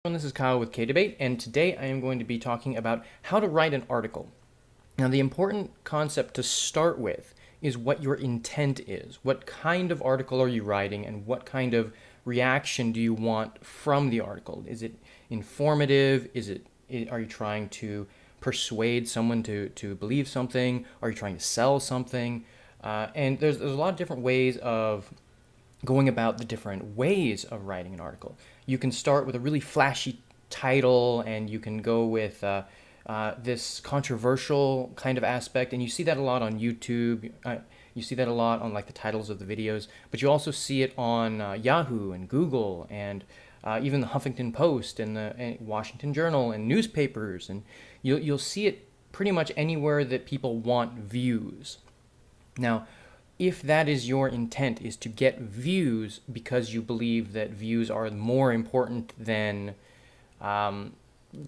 This is Kyle with kayDbait, and today I am going to be talking about how to write an article. Now, the important concept to start with is what your intent is. What kind of article are you writing, and what kind of reaction do you want from the article? Is it informative? Are you trying to persuade someone to believe something? Are you trying to sell something? And there's a lot of different ways of going about the different ways of writing an article. You can start with a really flashy title, and you can go with this controversial kind of aspect, and you see that a lot on YouTube. You see that a lot on like the titles of the videos, but you also see it on Yahoo and Google and even the Huffington Post and the Washington Journal and newspapers, and you'll see it pretty much anywhere that people want views. Now, if that is your intent, is to get views because you believe that views are more important than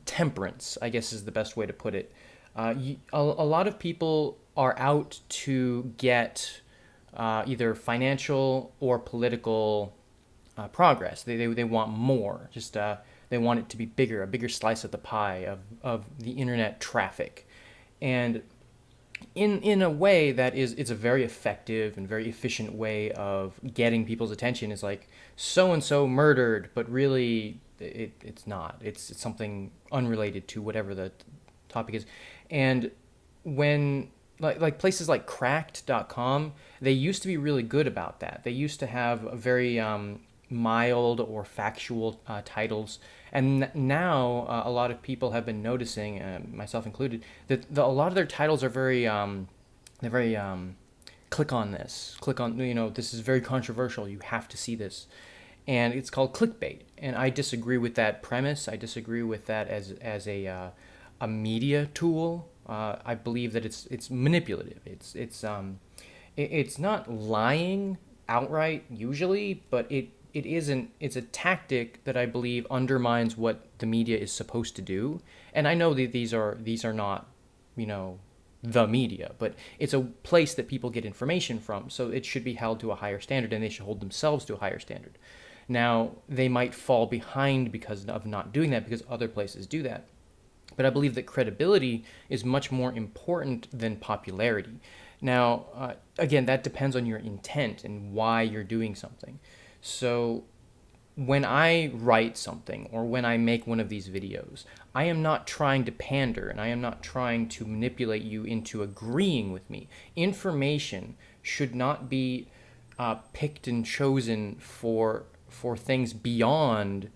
temperance, I guess is the best way to put it. A lot of people are out to get either financial or political progress. They want more. They want it to be bigger, a bigger slice of the pie of the internet traffic. And in a way that it's a very effective and very efficient way of getting people's attention. Is like so and so murdered, but really it's not. It's something unrelated to whatever the topic is. And when like places like cracked.com, they used to be really good about that. They used to have a very mild or factual titles, and now a lot of people have been noticing, myself included, that a lot of their titles are they're very click on this, click on, this is very controversial, you have to see this, and it's called clickbait. And I disagree with that premise. I disagree with that as a media tool. I believe that it's manipulative. It's not lying outright usually, but it's a tactic that I believe undermines what the media is supposed to do. And I know that these are not, the media, but it's a place that people get information from, so it should be held to a higher standard, and they should hold themselves to a higher standard. Now, they might fall behind because of not doing that, because other places do that. But I believe that credibility is much more important than popularity. Now, again, that depends on your intent and why you're doing something. So when I write something or when I make one of these videos, I am not trying to pander, and I am not trying to manipulate you into agreeing with me. Information should not be picked and chosen for things beyond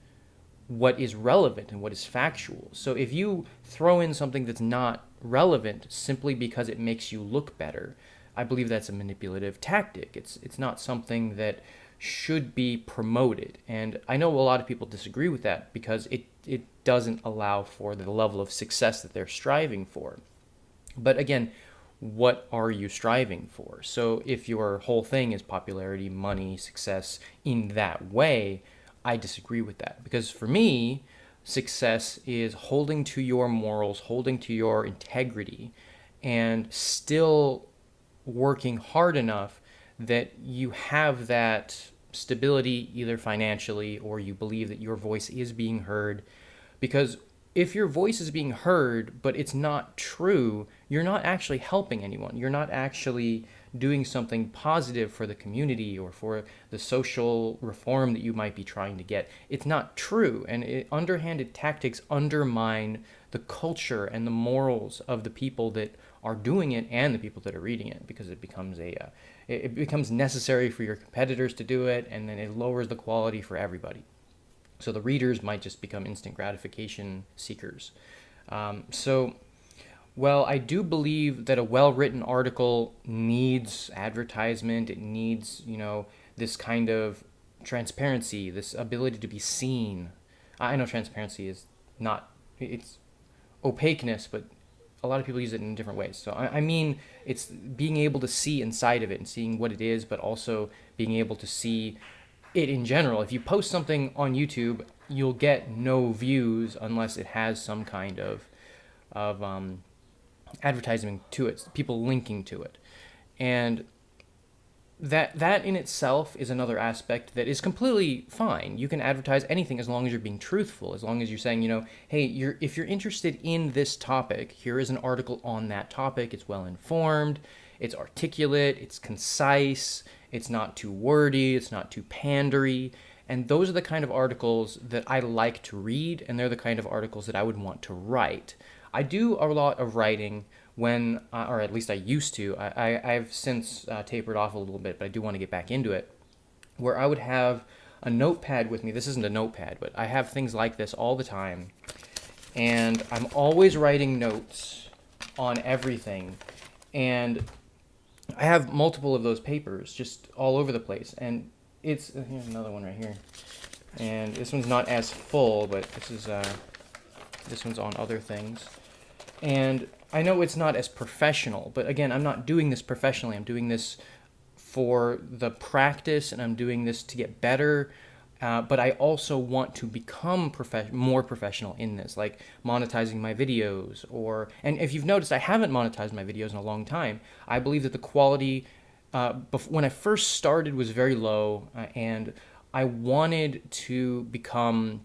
what is relevant and what is factual. So if you throw in something that's not relevant simply because it makes you look better, I believe that's a manipulative tactic. It's not something that should be promoted. And I know a lot of people disagree with that because it doesn't allow for the level of success that they're striving for. But again, what are you striving for? So if your whole thing is popularity, money, success in that way, I disagree with that. Because for me, success is holding to your morals, holding to your integrity, and still working hard enough that you have that stability, either financially or you believe that your voice is being heard. Because if your voice is being heard but it's not true, you're not actually helping anyone. You're not actually doing something positive for the community or for the social reform that you might be trying to get. It's not true, and underhanded tactics undermine the culture and the morals of the people that are doing it and the people that are reading it, because it becomes necessary for your competitors to do it, and then it lowers the quality for everybody. So the readers might just become instant gratification seekers. Well, I do believe that a well-written article needs advertisement. It needs, this kind of transparency, this ability to be seen. I know transparency is not, it's opaqueness, but a lot of people use it in different ways. So I mean, it's being able to see inside of it and seeing what it is, but also being able to see it in general. If you post something on YouTube, you'll get no views unless it has some kind of advertising to it, people linking to it. And that in itself is another aspect that is completely fine. You can advertise anything as long as you're being truthful, as long as you're saying, hey, if you're interested in this topic, here is an article on that topic. It's well informed, it's articulate, it's concise, it's not too wordy, it's not too pandery. And those are the kind of articles that I like to read, and they're the kind of articles that I would want to write. I do a lot of writing when, or at least I used to. I've since tapered off a little bit, but I do want to get back into it, where I would have a notepad with me. This isn't a notepad, but I have things like this all the time. And I'm always writing notes on everything. And I have multiple of those papers just all over the place. And here's another one right here. And this one's not as full, but this one's on other things. And I know it's not as professional, but again, I'm not doing this professionally. I'm doing this for the practice, and I'm doing this to get better. But I also want to become more professional in this, like monetizing my videos. And if you've noticed, I haven't monetized my videos in a long time. I believe that the quality, when I first started, was very low, and I wanted to become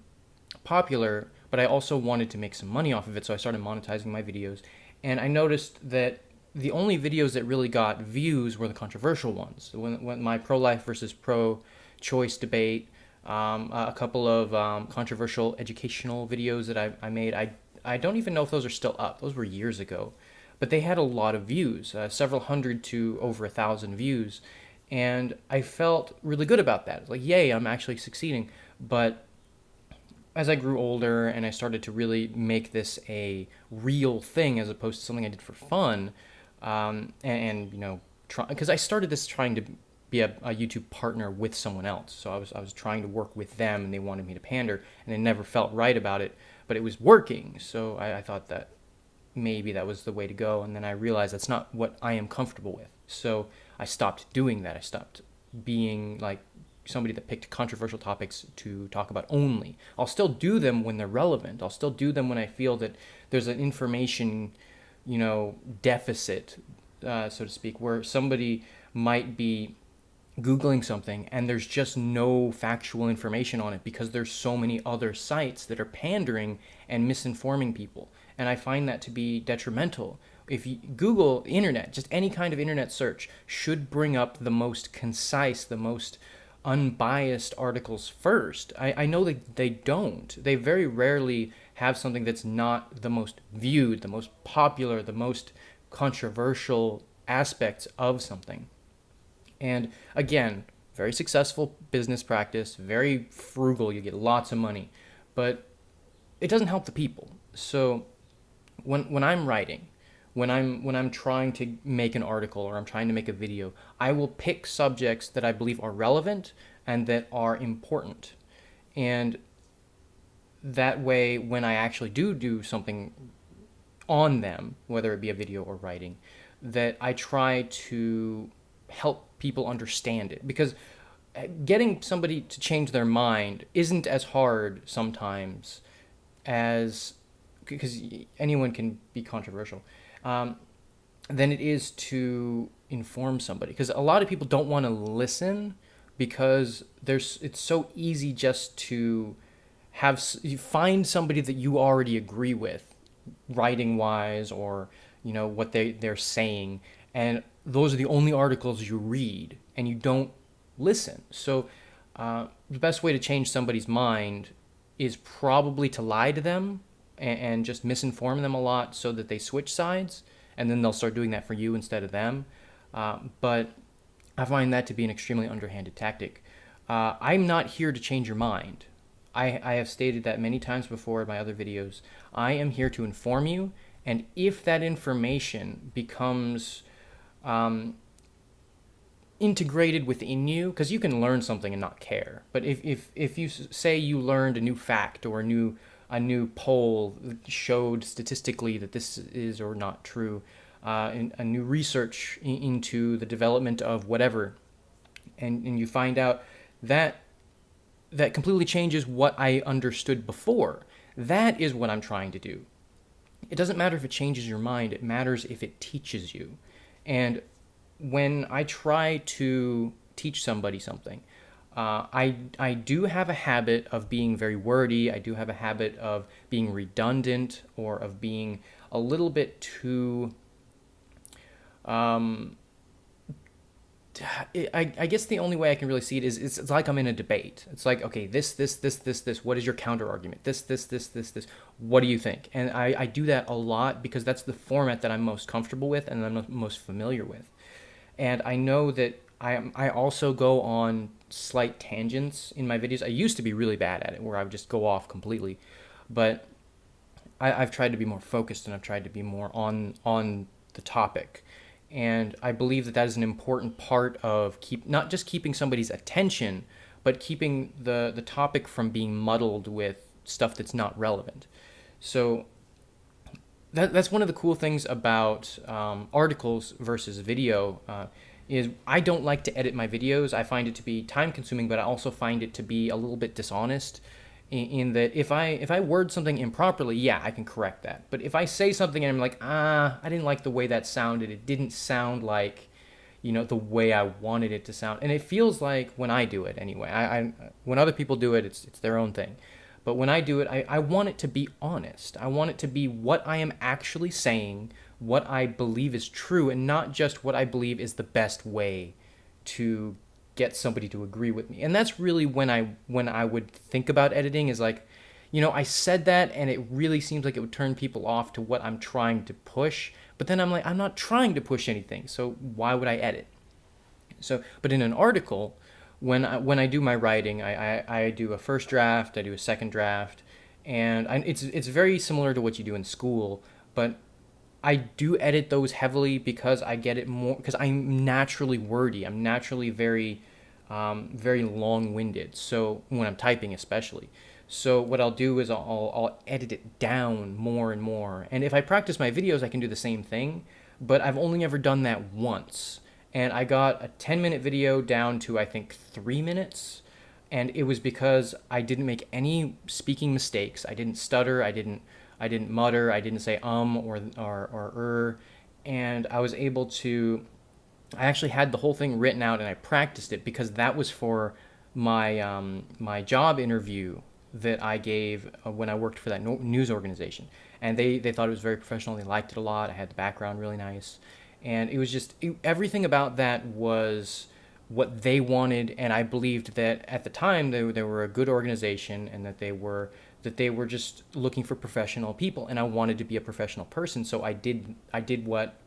popular, but I also wanted to make some money off of it, so I started monetizing my videos. And I noticed that the only videos that really got views were the controversial ones. When my pro-life versus pro-choice debate, a couple of controversial educational videos that I made, I don't even know if those are still up. Those were years ago. But they had a lot of views, several hundred to over 1,000 views. And I felt really good about that. It's like, yay, I'm actually succeeding. But as I grew older and I started to really make this a real thing as opposed to something I did for fun, because I started this trying to be a YouTube partner with someone else. So I was trying to work with them, and they wanted me to pander, and I never felt right about it, but it was working. So I thought that maybe that was the way to go, and then I realized that's not what I am comfortable with. So I stopped doing that. I stopped being like somebody that picked controversial topics to talk about only. I'll still do them when they're relevant. I'll still do them when I feel that there's an information, deficit, so to speak, where somebody might be Googling something and there's just no factual information on it because there's so many other sites that are pandering and misinforming people. And I find that to be detrimental. If you Google internet, just any kind of internet search should bring up the most concise, the most unbiased articles first. I know that they don't. They very rarely have something that's not the most viewed, the most popular, the most controversial aspects of something. And again, very successful business practice, very frugal, you get lots of money, but it doesn't help the people. So when I'm writing, when I'm trying to make an article or I'm trying to make a video, I will pick subjects that I believe are relevant and that are important. And that way, when I actually do something on them, whether it be a video or writing, that I try to help people understand it. Because getting somebody to change their mind isn't as hard sometimes as, because anyone can be controversial, than it is to inform somebody. Because a lot of people don't want to listen because it's so easy just to find somebody that you already agree with, writing wise, or what they're saying, and those are the only articles you read, and you don't listen. So the best way to change somebody's mind is probably to lie to them and just misinform them a lot so that they switch sides, and then they'll start doing that for you instead of them. But I find that to be an extremely underhanded tactic. I'm not here to change your mind. I have stated that many times before in my other videos. I am here to inform you, and if that information becomes integrated within you, because you can learn something and not care, but if you say you learned a new fact or a new poll that showed statistically that this is or not true, a new research into the development of whatever, and you find out that completely changes what I understood before, that is what I'm trying to do. It doesn't matter if it changes your mind, it matters if it teaches you. And when I try to teach somebody something, I do have a habit of being very wordy. I do have a habit of being redundant or of being a little bit too. Um, I guess the only way I can really see it is it's like I'm in a debate. It's like, okay, this. What is your counter argument? This. What do you think? And I do that a lot because that's the format that I'm most comfortable with and I'm most familiar with. And I know that I also go on slight tangents in my videos. I used to be really bad at it, where I would just go off completely, but I've tried to be more focused and I've tried to be more on the topic. And I believe that that is an important part of not just keeping somebody's attention, but keeping the topic from being muddled with stuff that's not relevant. So that's one of the cool things about articles versus video. Is I don't like to edit my videos. I find it to be time consuming, but I also find it to be a little bit dishonest in that if I word something improperly, yeah, I can correct that. But if I say something and I'm like, I didn't like the way that sounded. It didn't sound like, the way I wanted it to sound. And it feels like when I do it anyway. I when other people do it, it's their own thing. But when I do it, I want it to be honest. I want it to be what I am actually saying, what I believe is true, and not just what I believe is the best way to get somebody to agree with me. And that's really when I would think about editing is like, I said that and it really seems like it would turn people off to what I'm trying to push. But then I'm like, I'm not trying to push anything, so why would I edit? So, but in an article, when I do my writing, I do a first draft, I do a second draft, and it's very similar to what you do in school, but I do edit those heavily because I get it more because I'm naturally wordy. I'm naturally very long-winded. So when I'm typing, especially. So what I'll do is I'll edit it down more and more. And if I practice my videos, I can do the same thing. But I've only ever done that once. And I got a 10-minute video down to, I think, 3 minutes. And it was because I didn't make any speaking mistakes. I didn't stutter. I didn't mutter. I didn't say or. And I was able to. I actually had the whole thing written out and I practiced it because that was for my job interview that I gave when I worked for that news organization. And they thought it was very professional. They liked it a lot. I had the background really nice. And it was just everything about that was what they wanted. And I believed that at the time they were a good organization and that they were just looking for professional people. And I wanted to be a professional person. So I did what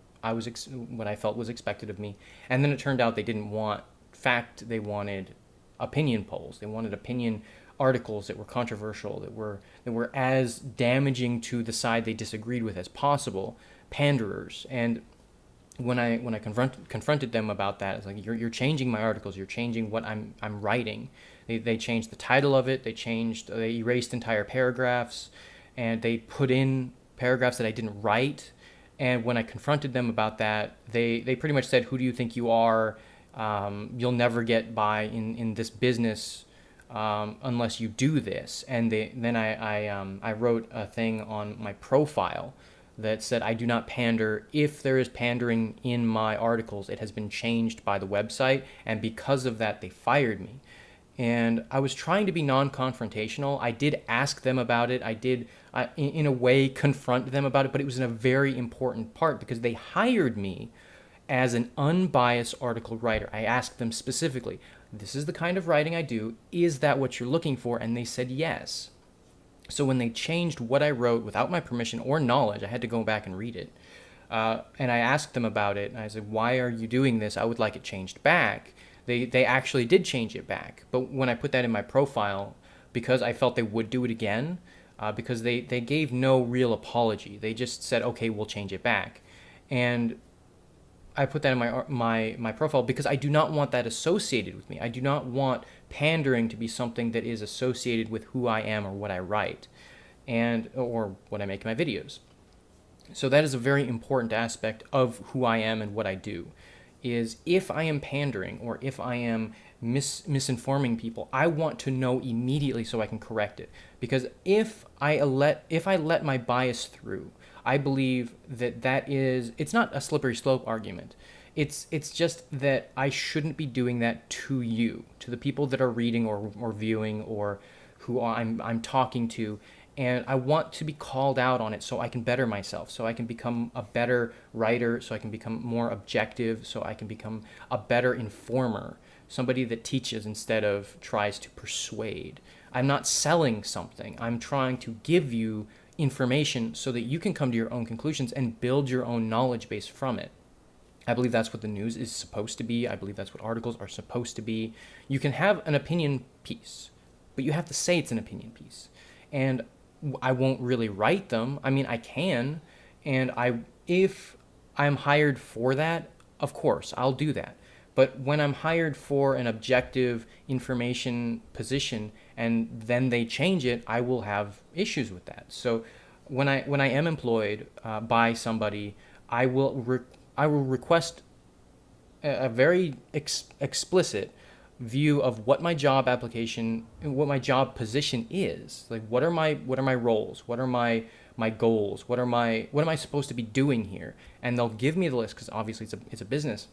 what I felt was expected of me. And then it turned out they didn't want fact. They wanted opinion polls. They wanted opinion articles that were controversial, that were as damaging to the side they disagreed with as possible, panderers. And when I confronted them about that, it's like you're changing my articles, you're changing what I'm writing. They changed the title of it, they erased entire paragraphs, and they put in paragraphs that I didn't write. And when I confronted them about that, they pretty much said, "Who do you think you are? You'll never get by in this business unless you do this." And then I wrote a thing on my profile that said, "I do not pander. If there is pandering in my articles, it has been changed by the website, and because of that, they fired me." And I was trying to be non-confrontational. I did ask them about it. I did, in a way, confront them about it, but it was in a very important part because they hired me as an unbiased article writer. I asked them specifically, "This is the kind of writing I do. Is that what you're looking for?" And they said yes. So when they changed what I wrote without my permission or knowledge, I had to go back and read it. And I asked them about it. And I said, "Why are you doing this? I would like it changed back." They actually did change it back. But when I put that in my profile, because I felt they would do it again, because they gave no real apology. They just said, "Okay, we'll change it back." And I put that in my profile because I do not want that associated with me. I do not want pandering to be something that is associated with who I am or what I write or what I make in my videos. So that is a very important aspect of who I am and what I do. Is if I am pandering or if I am misinforming people, I want to know immediately so I can correct it. Because if I let my bias through, I believe that it's not a slippery slope argument. It's just that I shouldn't be doing that to you, to the people that are reading or viewing or who I'm talking to. And I want to be called out on it so I can better myself, so I can become a better writer, so I can become more objective, so I can become a better informer, somebody that teaches instead of tries to persuade. I'm not selling something. I'm trying to give you information so that you can come to your own conclusions and build your own knowledge base from it. I believe that's what the news is supposed to be. I believe that's what articles are supposed to be. You can have an opinion piece, but you have to say it's an opinion piece. And I won't really write them. I mean, I can, and if I'm hired for that, of course, I'll do that. But when I'm hired for an objective information position and then they change it, I will have issues with that. So when I am employed by somebody, I will request a very explicit view of what my job application, what my job position is. Like, what are my roles? What are my goals? What am I supposed to be doing here? And they'll give me the list because obviously it's a business.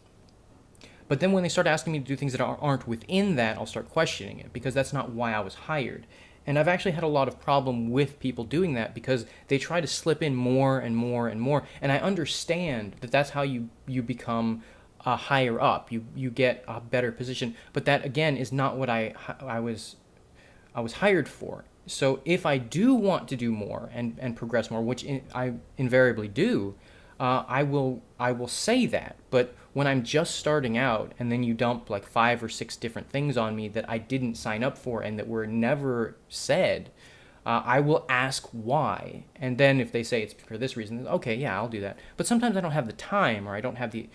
But then when they start asking me to do things that aren't within that, I'll start questioning it because that's not why I was hired. And I've actually had a lot of problem with people doing that because they try to slip in more and more and more. And I understand that that's how you become higher up. You get a better position. But that again is not what I was hired for. So if I do want to do more and progress more, which I invariably do, I will say that. But when I'm just starting out and then you dump like 5 or 6 different things on me that I didn't sign up for and that were never said, I will ask why. And then if they say it's for this reason, okay, yeah, I'll do that. But sometimes I don't have the time or I don't have the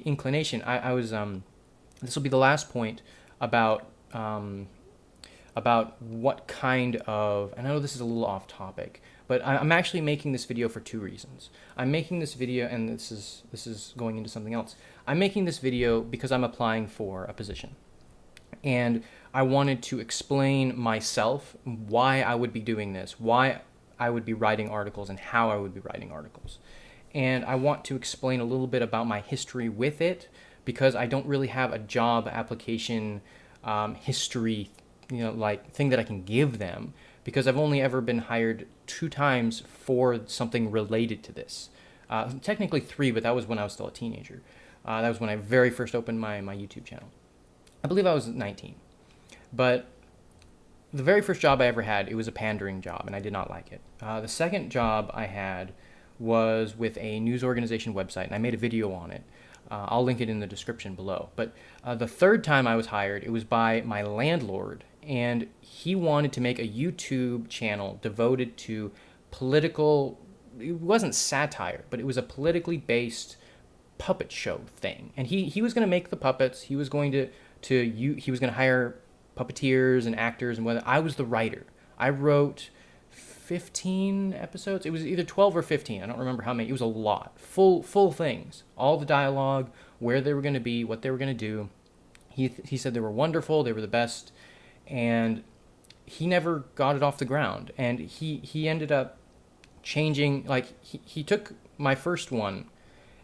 inclination. I was this will be the last point about what kind of, and I know this is a little off topic, but I'm actually making this video for 2 reasons. I'm making this video, and this is going into something else. I'm making this video because I'm applying for a position. And I wanted to explain myself why I would be doing this, why I would be writing articles, and how I would be writing articles. And I want to explain a little bit about my history with it because I don't really have a job application history, like thing that I can give them because I've only ever been hired 2 times for something related to this. Technically 3, but that was when I was still a teenager. That was when I very first opened my YouTube channel. I believe I was 19. But the very first job I ever had, it was a pandering job, and I did not like it. The second job I had was with a news organization website, and I made a video on it. I'll link it in the description below. But the third time I was hired, it was by my landlord, and he wanted to make a YouTube channel devoted to political, it wasn't satire, but it was a politically based puppet show thing. And he was going to make the puppets, he was going to hire puppeteers and actors, and whether I was the writer. I wrote 15 episodes. It was either 12 or 15. I don't remember how many. It was a lot. Full things. All the dialogue, where they were going to be, what they were going to do. He said they were wonderful, they were the best, and he never got it off the ground. And he ended up changing, like, he took my first one,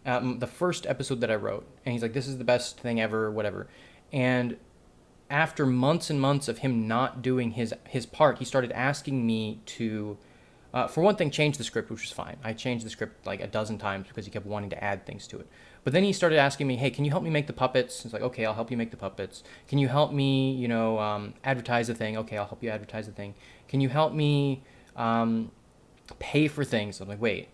the first episode that I wrote, and he's like, this is the best thing ever, whatever. And after months and months of him not doing his part, he started asking me to, for one thing, change the script, which was fine. I changed the script like a dozen times because he kept wanting to add things to it. But then he started asking me, hey, can you help me make the puppets? It's like, okay, I'll help you make the puppets. Can you help me, advertise the thing? Okay, I'll help you advertise the thing. Can you help me pay for things? I'm like, wait,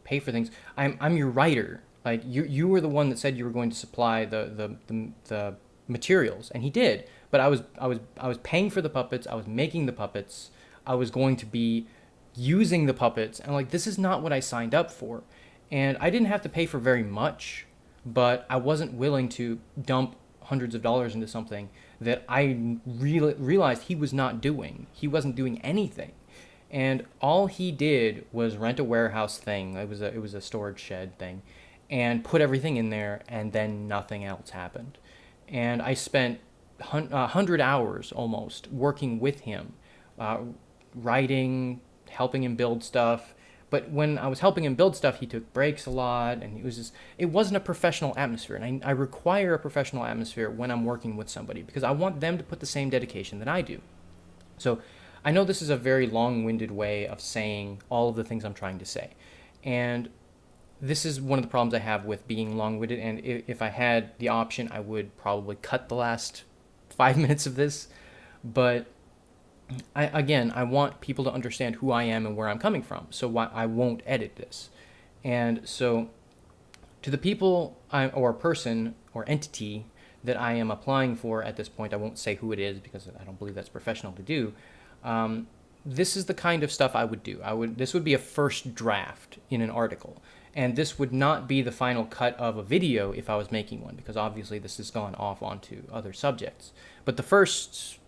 pay for things? I'm your writer. Like, you were the one that said you were going to supply the materials, and he did. But I was paying for the puppets. I was making the puppets. I was going to be using the puppets, and like, this is not what I signed up for. And I didn't have to pay for very much, but I wasn't willing to dump hundreds of dollars into something that I realized he was not doing. He wasn't doing anything. And all he did was rent a warehouse thing. It was a storage shed thing, and put everything in there, and then nothing else happened. And I spent 100 hours almost working with him, writing, helping him build stuff, But when I was helping him build stuff, he took breaks a lot, and it wasn't a professional atmosphere. And I require a professional atmosphere when I'm working with somebody because I want them to put the same dedication that I do. So I know this is a very long-winded way of saying all of the things I'm trying to say. And this is one of the problems I have with being long-winded. And if I had the option, I would probably cut the last 5 minutes of this. But I want people to understand who I am and where I'm coming from. So I won't edit this. And so to the people or person or entity that I am applying for at this point, I won't say who it is because I don't believe that's professional to do. This is the kind of stuff I would do. This would be a first draft in an article. And this would not be the final cut of a video if I was making one, because obviously this has gone off onto other subjects. But the first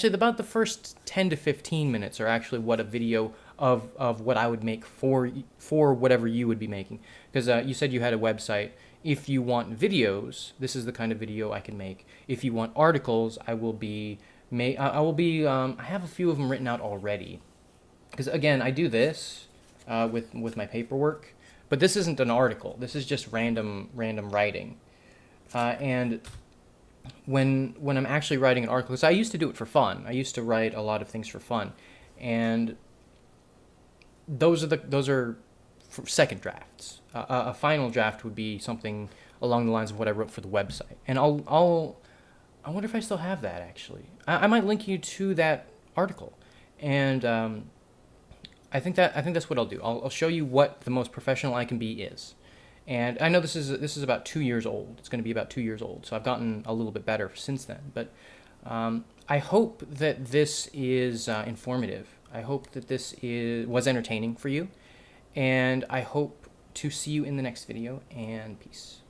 about the first 10 to 15 minutes are actually what a video of what I would make for whatever you would be making. Because you said you had a website. If you want videos, this is the kind of video I can make. If you want articles, I have a few of them written out already. Because again, I do this with my paperwork, but this isn't an article. This is just random writing. And when I'm actually writing an article, because I used to do it for fun. I used to write a lot of things for fun, and those are second drafts. A final draft would be something along the lines of what I wrote for the website. And I wonder if I still have that actually. I might link you to that article, and I think that's what I'll do. I'll show you what the most professional I can be is. And I know this is about 2 years old. It's going to be about 2 years old, so I've gotten a little bit better since then. But I hope that this is informative. I hope that this was entertaining for you, and I hope to see you in the next video. And peace.